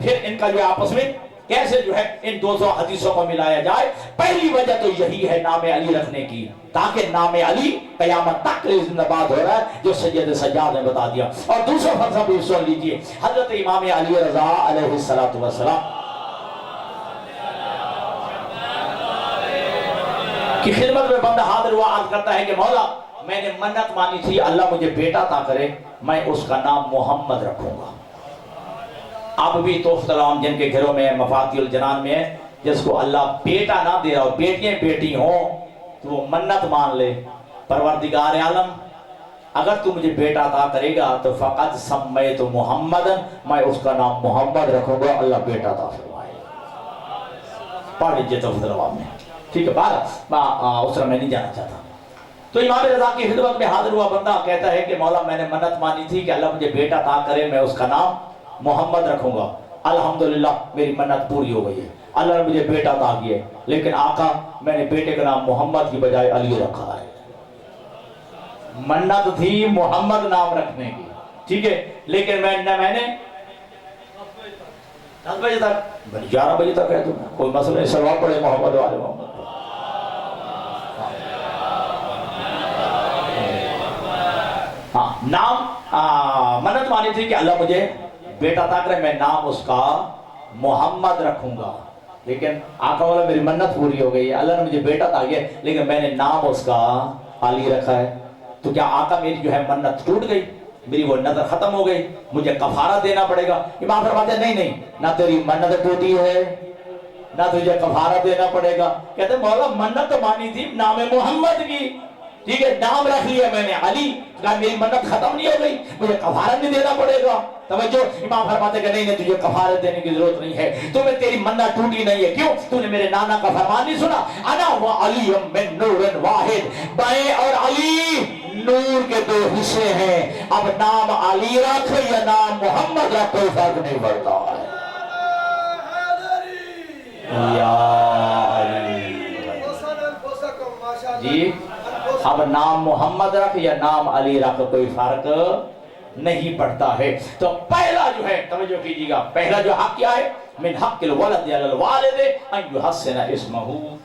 پھر ان کا جو آپس میں کیسے جو ہے ان دو حدیثوں کو ملایا جائے؟ پہلی وجہ تو یہی ہے نام علی رکھنے کی، تاکہ نام علی قیامت تک زندہ باد ہو رہا ہے جو سید سجاد نے بتا دیا۔ اور دوسرا فلسفہ بھی سن لیجئے، حضرت امام علی رضا علیہ السلام کی خدمت میں بندہ حاضر ہوا، عرض کرتا ہے کہ مولا میں نے منت مانی تھی اللہ مجھے بیٹا عطا کرے، میں اس کا نام محمد رکھوں گا۔ اب بھی توفت العام جن کے گھروں میں مفاتیح الجنان میں ہے، جس کو اللہ بیٹا نہ دے رہا ہو، بیٹیاں بیٹی ہوں، تو وہ منت مان لے، پروردگار عالم اگر تو مجھے بیٹا عطا کرے گا تو فقط سمیت محمد، میں اس کا نام محمد رکھوں گا، اللہ بیٹا عطا فرمائے۔ پڑھ لیجئے توفت العام میں، ٹھیک ہے؟ بارہ اس طرح میں نہیں جانا چاہتا۔ تو امام رضا کی خدمت میں حاضر ہوا بندہ کہتا ہے کہ مولا میں نے منت مانی تھی کہ اللہ مجھے بیٹا عطا کرے، میں اس کا نام محمد رکھوں گا، الحمدللہ میری منت پوری ہو گئی ہے، اللہ نے مجھے بیٹا عطا کیا ہے، لیکن آقا میں نے بیٹے کا نام محمد کی بجائے علی رکھا ہے۔ منت تھی محمد نام رکھنے کی، ٹھیک ہے، لیکن میں نے 10 بجے تک 11 بجے تک ہے، تو کوئی مسئلہ نہیں، سلوات پڑھے محمد والے محمد۔ ہاں نام منت مانی تھی کہ اللہ مجھے بیٹا عطا کرے، میں نام اس کا محمد رکھوں گا، لیکن آقا والا میری منت پوری ہو گئی ہے، اللہ نے مجھے بیٹا عطا کیا لیکن میں نے نام اس کا علی رکھا ہے، تو کیا آقا میری جو ہے منت ٹوٹ گئی، میری وہ نظر ختم ہو گئی، مجھے کفارہ دینا پڑے گا؟ امام فرماتے ہیں نہیں، نہ تیری منت ٹوٹی ہے نہ تجھے کفارہ دینا پڑے گا۔ کہتے ہیں مولا منت مانی تھی نام محمد کی، ٹھیک ہے، نام رکھ لیا میں نے علی، کہا میری منت ختم نہیں ہو گئی، مجھے کفارہ نہیں دینا پڑے گا؟ توجہ، امام فرماتے کہ نہیں تجھے کفارہ دینے کی ضرورت نہیں ہے، تمہیں تیری منت ٹوٹی نہیں ہے، کیوں؟ تو نے میرے نانا کا فرمان نہیں سنا، انا و علی من نور واحد، بائیں اور علی نور کے دو حصے ہیں، اب نام علی رکھ یا نام محمد رکھ کوئی فرق نہیں پڑتا ہے۔ یا علی جی، اب نام محمد رکھ یا نام علی رکھ کوئی فرق نہیں پڑتا ہے۔ تو پہلا جو ہے توجہ کیجیے گا، پہلا جو حق کیا ہے؟ من حق الولد علی الوالد ان یحسن اسمہ،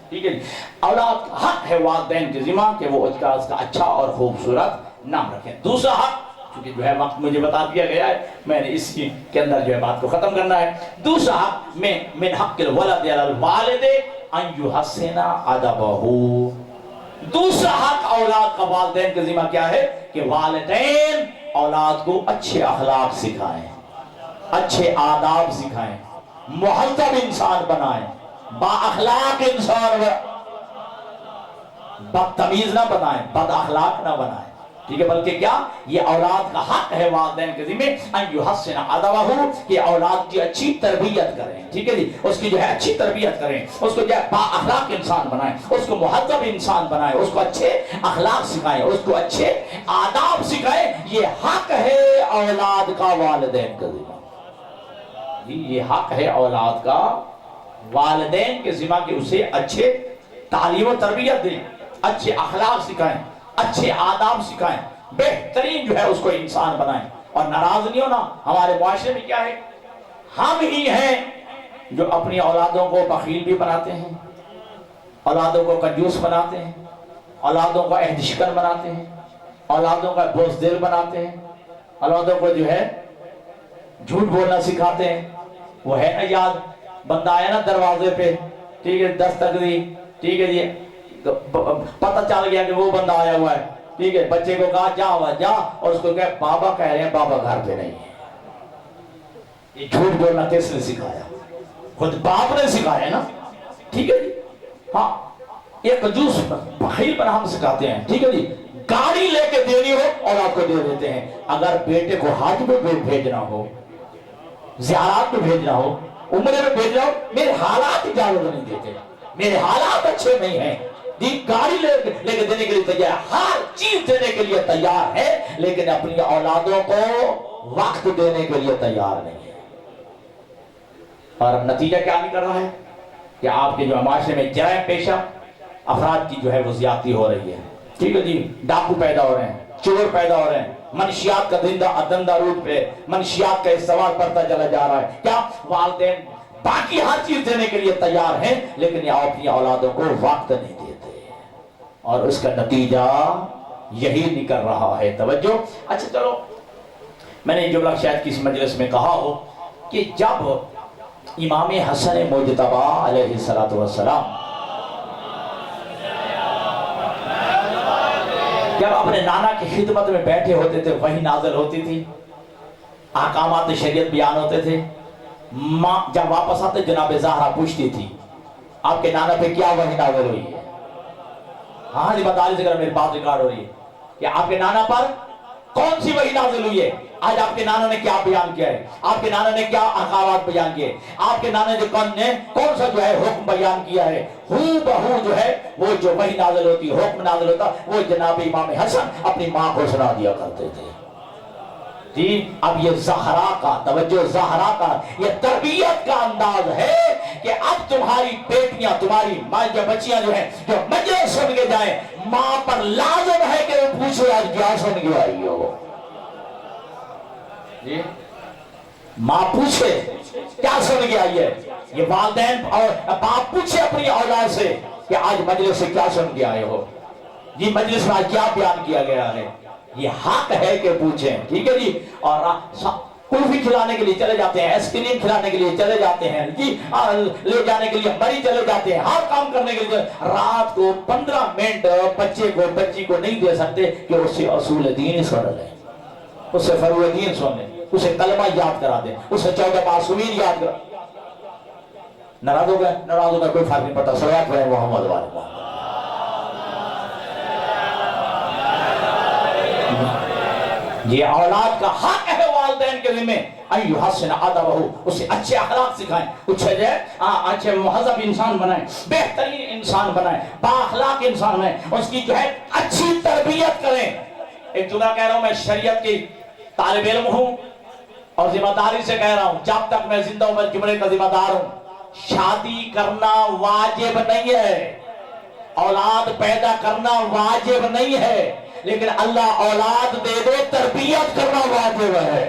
ٹھیک ہے، اولاد حق ہے والدین کے ذمہ کہ وہ اس کا اچھا اور خوبصورت نام رکھیں۔ دوسرا حق، چونکہ جو ہے وقت مجھے بتا دیا گیا ہے، میں نے اس کے اندر جو ہے بات کو ختم کرنا ہے۔ دوسرا حق من حق الولد علی الوالد ان یحسن ادبہ، دوسرا حق اولاد کا والدین کے ذمہ کیا ہے کہ والدین اولاد کو اچھے اخلاق سکھائیں، اچھے آداب سکھائیں، مہذب انسان بنائیں، با اخلاق انسان، بدتمیز نہ بنائیں، بد اخلاق نہ بنائیں، ٹھیک ہے، بلکہ کیا یہ اولاد کا حق ہے والدین کے ذمہ ان یحسن ادبہ، کہ اولاد کی اچھی تربیت کریں، ٹھیک ہے جی، اس کی جو ہے اچھی تربیت کریں، اس کو جو ہے با اخلاق انسان بنائیں، اس کو مہذب انسان بنائیں، اس کو اچھے اخلاق سکھائیں، اس کو اچھے آداب سکھائیں، یہ حق ہے اولاد کا والدین کے ذمہ، یہ حق ہے اولاد کا والدین کے ذمہ کہ اسے اچھے تعلیم و تربیت دیں، اچھے اخلاق سکھائیں، اچھے آداب سکھائیں، بہترین جو ہے اس کو انسان بنائیں۔ اور ناراض نہیں ہونا، ہمارے معاشرے میں کیا ہے، ہم ہی ہیں جو اپنی اولادوں کو بخیل بھی بناتے ہیں، اولادوں کو کنجوس بناتے ہیں، اولادوں کو عہد شکن بناتے ہیں، اولادوں کا بزدل بناتے ہیں، اولادوں کو جو ہے جھوٹ بولنا سکھاتے ہیں۔ وہ ہے نا یاد، بندہ آیا نا دروازے پہ، ٹھیک ہے، دستک دی، ٹھیک ہے جی، پتہ چل گیا کہ وہ بندہ آیا ہوا ہے، ٹھیک ہے، بچے کو کہا جا جا، اور اس کو کہا بابا کہہ رہے ہیں بابا گھر پہ نہیں ہے۔ یہ جھوٹ بولنا کس نے سکھایا؟ خود باپ نے سکھایا نا، ٹھیک ہے جی، ہاں، یہ کنجوس بخیل پر ہم سکھاتے ہیں، ٹھیک ہے جی، گاڑی لے کے دینی ہو اولاد کو دے دیتے ہیں، اگر بیٹے کو حج میں بھیجنا ہو، زیارات میں بھیجنا ہو، عمرے میں بھیجنا ہو، میرے حالات اجازت نہیں دیتے، میرے حالات اچھے نہیں ہیں، گاڑی لے کے دینے کے لیے تیار، ہر چیز دینے کے لیے تیار ہے، لیکن اپنی اولادوں کو وقت دینے کے لیے تیار نہیں ہے۔ اور نتیجہ کیا نہیں کر رہا ہے کہ آپ کے جو معاشرے میں جرائم پیشہ افراد کی جو ہے وہ زیادتی ہو رہی ہے، ٹھیک ہے جی، ڈاکو پیدا ہو رہے ہیں، چور پیدا ہو رہے ہیں، منشیات کا دندہ روپ پہ منشیات کا استعمال کرتا چلا جا رہا ہے. کیا والدین باقی ہر چیز دینے کے لیے تیار ہیں لیکن یہ اپنی اولادوں کو وقت نہیں دیتے اور اس کا نتیجہ یہی نکل رہا ہے. توجہ. اچھا چلو میں نے جملہ شاید کسی مجلس میں کہا ہو کہ جب امام حسن مجتبی علیہ السلام جب اپنے نانا کی خدمت میں بیٹھے ہوتے تھے وحی نازل ہوتی تھی احکامات شریعت بیان ہوتے تھے. جب واپس آتے جناب زہرا پوچھتی تھی آپ کے نانا پہ کیا وحی نازل ہوئی ہے. ہاں ذمہ داری سے اگر میری بات ریکارڈ ہو رہی ہے کہ آپ کے نانا پر کون سی وحی نازل ہوئی ہے. آج آپ کے نانا نے کیا بیان کیا ہے, آپ کے نانا نے کیا احکامات بیان کیے, آپ کے نانا نے کون سا جو ہے حکم بیان کیا ہے. ہو بہو جو ہے وہ جو وحی نازل ہوتی حکم نازل ہوتا وہ جناب امام حسن اپنی ماں کو سنا دیا کرتے تھے. جی اب یہ زہرا کا توجہ, زہرا کا یہ تربیت کا انداز ہے کہ اب تمہاری بیٹیاں تمہاری ماں جو بچیاں جو ہیں جو مجلس سن کے جائیں ماں پر لازم ہے کہ وہ پوچھو آج کیا سن کے آئی ہو. جی ماں پوچھے کیا سن کے آئی ہے. یہ والدین اور باپ پوچھے اپنی اولاد سے کہ آج مجلس سے کیا سن کے آئے ہو, جی مجلس میں آج کیا بیان کیا گیا ہے. یہ حق ہے کہ پوچھیں. ٹھیک ہے جی. اور کلفی کھلانے کے لیے چلے جاتے ہیں, آئس کریم کھلانے کے لیے چلے جاتے ہیں, جی لے جانے کے لیے مری چلے جاتے ہیں, ہر کام کرنے کے لیے رات کو 15 منٹ بچے کو بچی کو نہیں دے سکتے کہ اس سے اصول دین سن لیں, اس سے فروع دین سن لیں, اسے کلمہ یاد کرا دیں, اسے 14 معصومین یاد کرا. ناراض ہو گئے کوئی فرق نہیں پڑتا. صلوات پڑھیں محمد والے محمد. یہ اولاد کا حق ہے والدین کے ذمہ ان یحسن ادبہ, اسے اچھے اخلاق سکھائیں, اچھے مہذب انسان بنائیں, بہترین انسان بنائیں, با اخلاق انسان بنائیں, اس کی جو ہے اچھی تربیت کریں. ایک جملہ کہہ رہا ہوں, میں شریعت کی طالب علم ہوں اور ذمہ داری سے کہہ رہا ہوں, جب تک میں زندہ ہوں میں جملے کا ذمہ دار ہوں. شادی کرنا واجب نہیں ہے, اولاد پیدا کرنا واجب نہیں ہے, لیکن اللہ اولاد دے دے تربیت کرنا واجب ہے.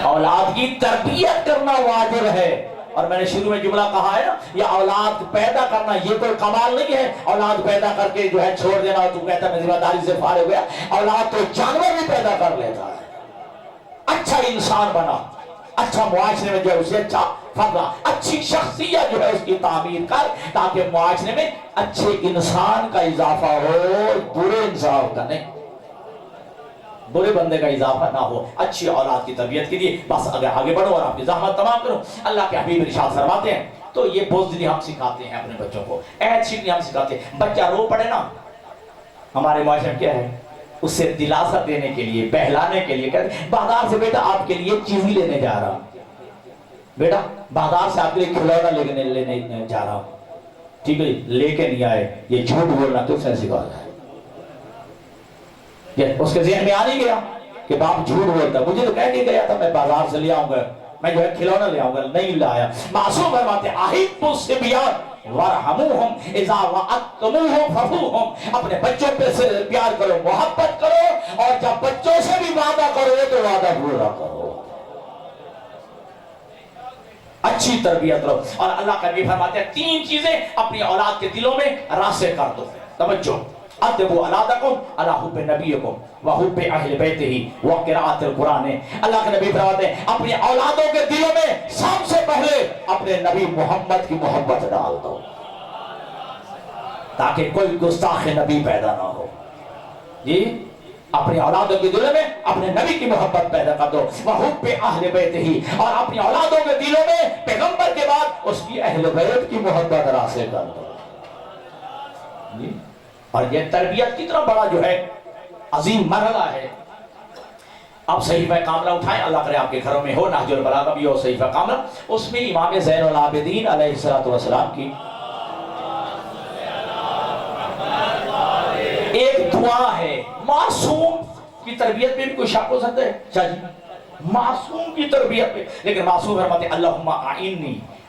اولاد کی تربیت کرنا واجب ہے. اور میں نے شروع میں جملہ کہا ہے نا, یہ اولاد پیدا کرنا یہ کوئی کمال نہیں ہے. اولاد پیدا کر کے جو ہے چھوڑ دینا, تو کہتا میں ذمہ داری سے فارغ ہوا. اولاد تو جانور بھی پیدا کر لیتا ہے. اچھا انسان بنا, اچھا معاشرے میں جو ہے اسے اچھا فضا, اچھی شخصیت جو ہے اس کی تعمیر کر, تاکہ معاشرے میں اچھے انسان کا اضافہ ہو, برے انسان کا نہیں, برے بندے کا اضافہ نہ ہو. اچھی اولاد کی تربیت کے لیے بس اگر آگے بڑھو اور آپ کی زحمت تمام کرو. اللہ کے حبیب ارشاد فرماتے ہیں تو یہ بزدلی ہم سکھاتے ہیں اپنے بچوں کو, عہد شکنی ہم سکھاتے ہیں. بچہ رو پڑے نا, ہمارے معاشرے میں کیا ہے, اس سے دلاسا دینے کے لیے بہلانے کے لیے کہتے ہیں بازار سے بیٹا آپ کے لیے چیزیں لینے جا رہا ہوں, بیٹا بازار سے آپ کے لیے کھلونا لینے جا رہا ہوں. ٹھیک ہے لے کے نہیں آئے, یہ جھوٹ بولنا کس نے سکھایا ہے. اس کے ذہن میں آ نہیں گیا کہ باپ جھوٹ بولتا, مجھے تو کہہ کے گیا تھا میں بازار سے لے آؤں گا, میں جو ہے کھلونا لے آؤں گا, نہیں لایا. معصوم فرماتے احبوا الصبیان وارحموہم اذا وعدتموہم ففوہم, اپنے بچوں پہ سے پیار کرو, محبت کرو, اور جب بچوں سے بھی وعدہ کرو تو وعدہ پورا کرو. اچھی تربیت کرو. اور اللہ کا نبی فرماتے ہیں 3 چیزیں اپنی اولاد کے دلوں میں راسخ کر دو. توجہ, ادبوا اولادکم علی حب نبیکم وحب اہل بیتہ وقراءۃ القرآن. اللہ کے نبی فرماتے ہیں اپنی اولادوں کے دلوں میں سب سے پہلے اپنے نبی محمد کی محبت ڈال دو, تاکہ کوئی گستاخ نبی پیدا نہ ہو. جی اپنی اولادوں کے دلوں میں اپنے نبی کی محبت پیدا کر دو. وحب اہل بیتہ, اور اپنی اولادوں کے دلوں میں پیغمبر کے بعد اس کی اہل بیت کی محبت راسخ کر دو. جی اور یہ تربیت کتنا بڑا جو ہے عظیم مرحلہ ہے. آپ صحیفہ کاملہ اٹھائیں, اللہ کرے آپ کے گھروں میں ہو, نہج البلاغہ بھی ہو صحیفہ کاملہ, اس میں امام زین العابدین علیہ السلام کی ایک دعا ہے. معصوم کی تربیت میں بھی کوئی شک ہو سکتا ہے؟ شاہ جی معصوم کی تربیت میں, لیکن معصوم فرماتے اللہم اعنی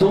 2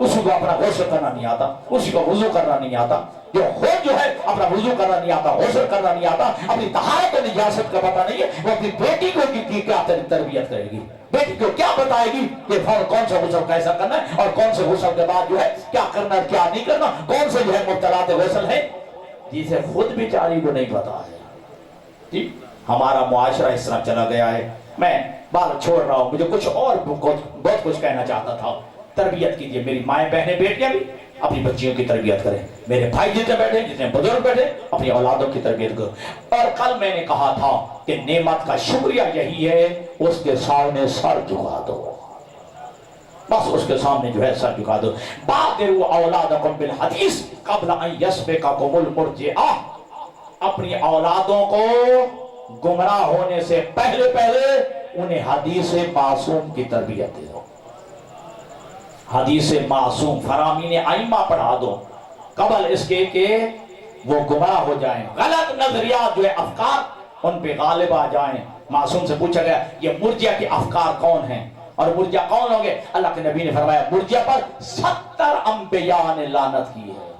اسی کو اپنا غسل کرنا نہیں آتا، اسی کو وضو کرنا نہیں آتا، جو خود جو ہے اپنا وضو کرنا نہیں آتا، غسل کرنا نہیں آتا، اپنی طہارت و نجاست کا پتہ نہیں ہے، وہ اپنی بیٹی کو کیا تربیت کرے گی؟ بیٹی کو کیا بتائے گی کہ کون سا غسل کیسا کرنا ہے، اور کون سے غسل کے بعد جو ہے کیا کرنا اور کیا نہیں کرنا، کون سے جو ہے مبتلات غسل ہے، جسے خود بیچاری کو نہیں پتا ہے۔ جی ہمارا معاشرہ اس طرح چلا گیا ہے۔ میں بات چھوڑ رہا ہوں، مجھے کچھ اور بہت کچھ کہنا چاہتا تھا۔ تربیت کیجئے، میری مائیں بہنیں بیٹیاں بھی اپنی بچیوں کی تربیت کریں، میرے بھائی جتنے بیٹھے جتنے بزرگ بیٹھے اپنی اولادوں کی تربیت کرو۔ اور کل میں نے کہا تھا کہ نعمت کا شکریہ یہی ہے اس کے سامنے سر جھکا دو، بس اس کے سامنے جو ہے سر جھکا دو۔ بادروا اولادکم بالحدیث قبل ان یسبقکم المرجعہ، اپنی اولادوں کو گمراہ ہونے سے پہلے انہیں حدیث معصوم کی تربیت دے دو، حدیث معصوم فرامین ائمہ پڑھا دو قبل اس کے کہ وہ گمراہ ہو جائیں، غلط نظریات جو ہے افکار ان پہ غالب آ جائیں۔ معصوم سے پوچھا گیا یہ مرجع کے افکار کون ہیں اور مرجع کون ہوں گے؟ اللہ کے نبی نے فرمایا مرجع پر 70 انبیاء نے لعنت کی ہے،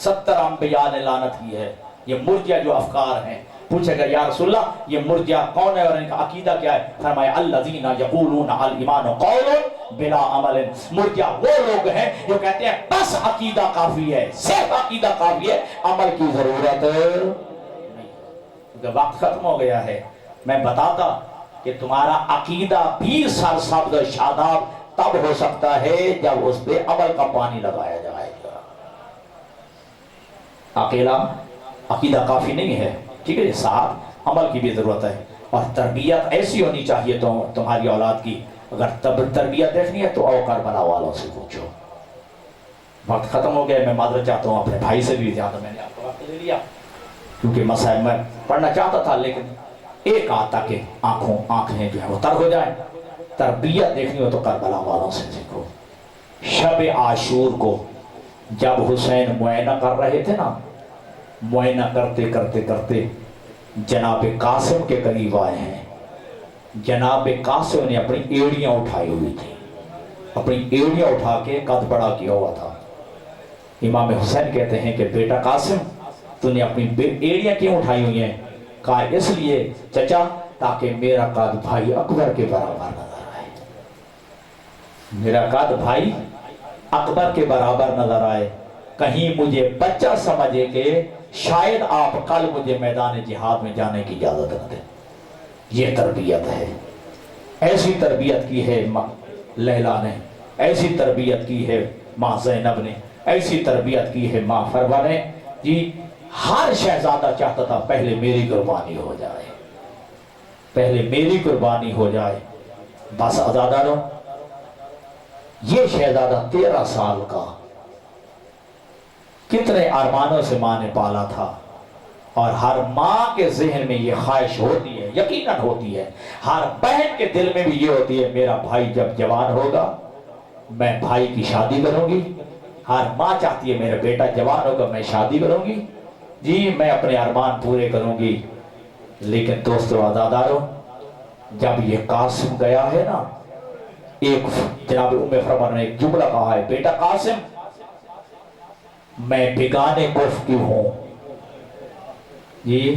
70 انبیاء نے لعنت کی ہے۔ یہ مرجع جو افکار ہیں، پوچھا گیا یا رسول اللہ یہ مرجع کون ہے اور ان کا عقیدہ کیا ہے؟ فرمایا الذین یقولون الایمان قول بلا عمل، مرجع وہ لوگ ہیں جو کہتے ہیں بس عقیدہ کافی ہے، صرف عقیدہ کافی ہے، عمل کی ضرورت نہیں، کیونکہ وقت ختم ہو گیا ہے۔ میں بتاتا کہ تمہارا عقیدہ بھی سرسبز و شاداب تب ہو سکتا ہے جب اس پہ عمل کا پانی لگایا جائے گا۔ اکیلا عقیدہ کافی نہیں ہے، ٹھیک ہے، ساتھ عمل کی بھی ضرورت ہے، اور تربیت ایسی ہونی چاہیے تو تمہاری اولاد کی۔ اگر تربیت دیکھنی ہے تو آؤ کربلا والوں سے پوچھو۔ وقت ختم ہو گیا، میں معذرت چاہتا ہوں اپنے بھائی سے بھی، زیادہ میں نے آپ کا وقت لے لیا کیونکہ مسائل میں پڑھنا چاہتا تھا، لیکن ایک آتا کہ آنکھیں جو ہے وہ تر ہو جائیں۔ تربیت دیکھنی ہو تو کربلا والوں سے سیکھو۔ شب عاشور کو جب حسین معائنہ کر رہے تھے نا، معائنہ کرتے کرتے کرتے جناب قاسم کے قریب آئے ہیں۔ جناب قاسم نے اپنی ایڑیاں اٹھائی ہوئی تھی، اپنی ایڑیاں اٹھا کے قد بڑا کیا ہوا تھا۔ امام حسین کہتے ہیں کہ بیٹا قاسم تو نے اپنی ایڑیاں کیوں اٹھائی ہوئی ہیں؟ کہا اس لیے چچا تاکہ میرا قد بھائی اکبر کے برابر نظر آئے، میرا قد بھائی اکبر کے برابر نظر آئے، کہیں مجھے بچہ سمجھے کہ شاید آپ کل مجھے میدان جہاد میں جانے کی اجازت نہ دیں۔ یہ تربیت ہے، ایسی تربیت کی ہے ماں لیلا نے، ایسی تربیت کی ہے ماں زینب نے، ایسی تربیت کی ہے ماں فروا نے۔ جی ہر شہزادہ چاہتا تھا پہلے میری قربانی ہو جائے، پہلے میری قربانی ہو جائے۔ بس عزاداروں، یہ شہزادہ 13 سال کا کتنے ارمانوں سے ماں نے پالا تھا، اور ہر ماں کے ذہن میں یہ خواہش ہوتی ہے، یقیناً ہوتی ہے، ہر بہن کے دل میں بھی یہ ہوتی ہے میرا بھائی جب جوان ہوگا میں بھائی کی شادی کروں گی۔ ہر ماں چاہتی ہے میرا بیٹا جوان ہوگا میں شادی کروں گی، جی میں اپنے ارمان پورے کروں گی۔ لیکن دوستو عزاداروں، جب یہ قاسم گیا ہے نا، ایک جناب فرمان نے ایک جملہ کہا ہے، بیٹا قاسم میں بیگانے کف کی ہوں، جی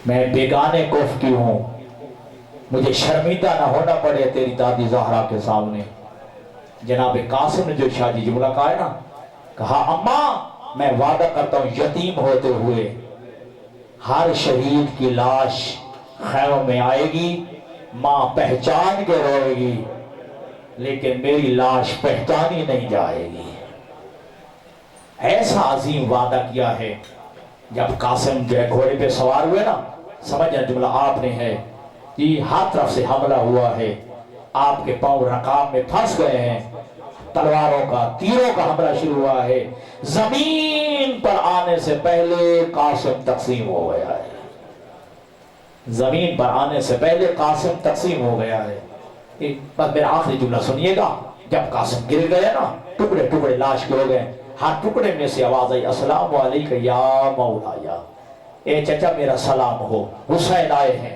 میں بیگانے کف کی ہوں، مجھے شرمندہ نہ ہونا پڑے تیری دادی زہرا کے سامنے۔ جناب قاسم نے جو شادی جملہ کہا ہے نا، کہا اماں میں وعدہ کرتا ہوں یتیم ہوتے ہوئے ہر شہید کی لاش خیموں میں آئے گی، ماں پہچان کے روئے گی، لیکن میری لاش پہچانی نہیں جائے گی۔ ایسا عظیم وعدہ کیا ہے۔ جب قاسم جو ہے گھوڑے پہ سوار ہوئے نا، سمجھنا جملہ آپ نے ہے، یہ ہر طرف سے حملہ ہوا ہے، آپ کے پاؤں رکاب میں پھنس گئے ہیں، تلواروں کا تیروں کا حملہ شروع ہوا ہے، زمین پر آنے سے پہلے قاسم تقسیم ہو گیا ہے، زمین پر آنے سے پہلے قاسم تقسیم ہو گیا ہے۔ بس میرا آخری جملہ سنیے گا، جب قاسم گر گئے نا، ٹکڑے ٹکڑے لاش کے ہو گئے، ہر ٹکڑے میں سے آواز آئی السلام علیکم یا مولا، یا اے چچا میرا سلام ہو، حسین آئے ہیں۔